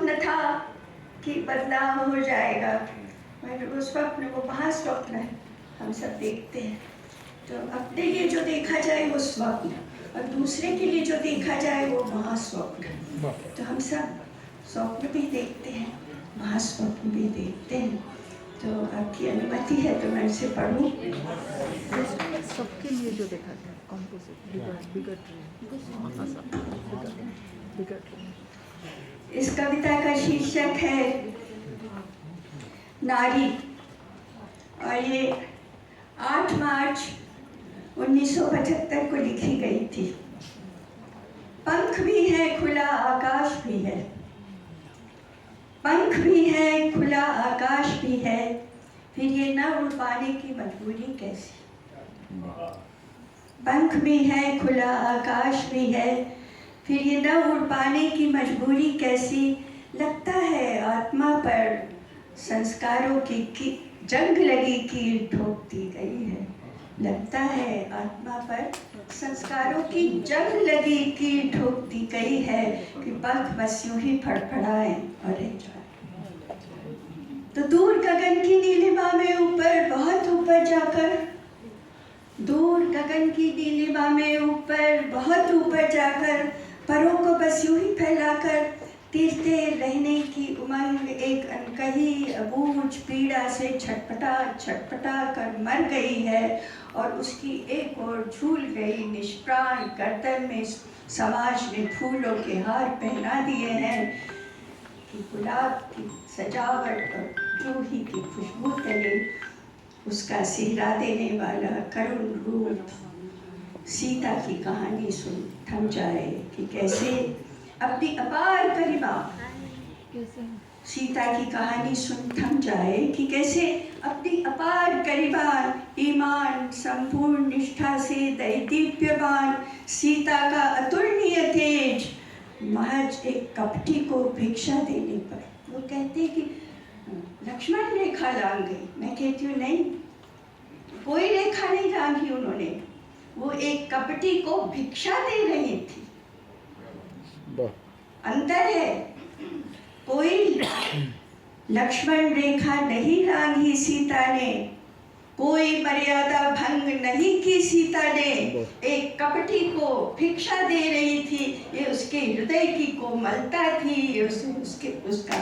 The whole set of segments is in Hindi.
स्वप्न था कि बदलाव हो जाएगा, पर वो स्वप्न वो महास्वप्न है, हम सब देखते हैं। तो अपने लिए जो देखा जाए वो स्वप्न, और दूसरे के लिए जो देखा जाए वो महास्वप्न। तो हम सब स्वप्न भी देखते हैं, महास्वप्न भी देखते हैं। तो आपकी अनुमति है तो मैं इसे पढ़ूं। सबके लिए जो देखा था कॉम्पोजिट बिगर इस कविता का शीर्षक है नारी, और ये 8 मार्च 1975 को लिखी गई थी। पंख भी है खुला आकाश भी है, पंख भी है खुला आकाश भी है, फिर ये न उड़ पाने की मजबूरी कैसी। पंख भी है खुला आकाश भी है, फिर ये न उड़ पाने की मजबूरी कैसी। लगता है आत्मा पर संस्कारों की जंग लगी कील ठोक दी गई है। लगता है आत्मा पर संस्कारों की जंग लगी कील ठोक दी गई है, कि पंख बस यूं ही फड़फड़ाए और रह जाए। तो दूर गगन की नीलिमा में ऊपर, बहुत ऊपर जाकर, दूर गगन की नीलिमा में ऊपर, बहुत ऊपर जाकर, परों को बस यूं ही फैलाकर तीरते रहने की उमंग एक अनकही अबूझ पीड़ा से छटपटा छटपटा कर मर गई है, और उसकी एक ओर झूल गई निष्प्राण गर्दन में समाज ने फूलों के हार पहना दिए हैं, कि गुलाब की सजावट और जूही की खुशबू तले उसका सिहरा देने वाला करुण रूप। सीता की कहानी सुन थम जाए कि कैसे अपनी अपार गरिमा, सीता की कहानी सुन थम जाए कि कैसे अपनी अपार गरिमा, ईमान संपूर्ण निष्ठा से दैदीप्यमान सीता का अतुलनीय तेज महज एक कपटी को भिक्षा देने पर। वो कहते कि लक्ष्मण रेखा लांग गई, मैं कहती हूँ नहीं, कोई रेखा नहीं लांघी उन्होंने, वो एक कपटी को भिक्षा दे रही थी। अंतर है, कोई लक्ष्मण रेखा नहीं लांघी सीता ने, कोई मर्यादा भंग नहीं की सीता ने, एक कपटी को भिक्षा दे रही थी। ये उसके हृदय की कोमलता थी, ये उसका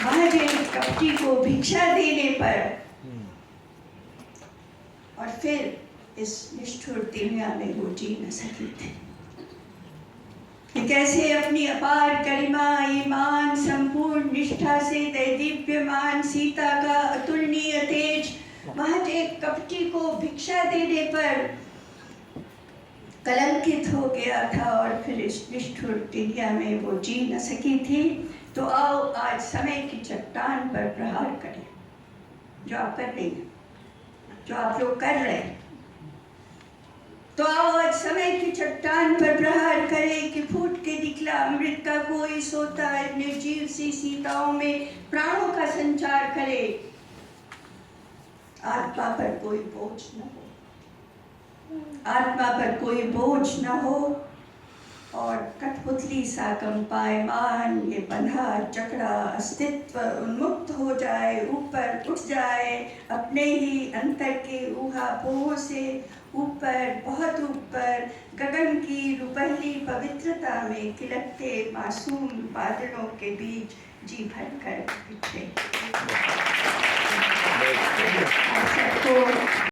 महज एक कपटी को भिक्षा देने पर। और फिर इस निष्ठुर दुनिया में वो जी न सकी थी, कि कैसे अपनी अपार गरिमा, ईमान संपूर्ण निष्ठा से दैदीप्यमान सीता का अतुलनीय तेज महज एक कपटी को भिक्षा देने पर कलंकित हो गया था, और फिर इस निष्ठुर दुनिया में वो जी न सकी थी। तो आओ आज समय की चट्टान पर प्रहार करें, जो आप कर रही हैं, जो आप लोग कर रहे हैं। तो आओ आज समय की चट्टान पर प्रहार करें, कि फूट के निकला अमृत का कोई सोता निर्जीव सी सीताओं में प्राणों का संचार करे। आत्मा पर कोई बोझ न हो, आत्मा पर कोई बोझ न हो, और कठपुतली सा कंपायमान ये बंधा जकड़ा अस्तित्व उन्मुक्त हो जाए, ऊपर उठ जाए अपने ही अंतर के ऊहापोह से, ऊपर बहुत ऊपर गगन की रुपहली पवित्रता में खिलते मासूम बादलों के बीच जी भर कर बिछे।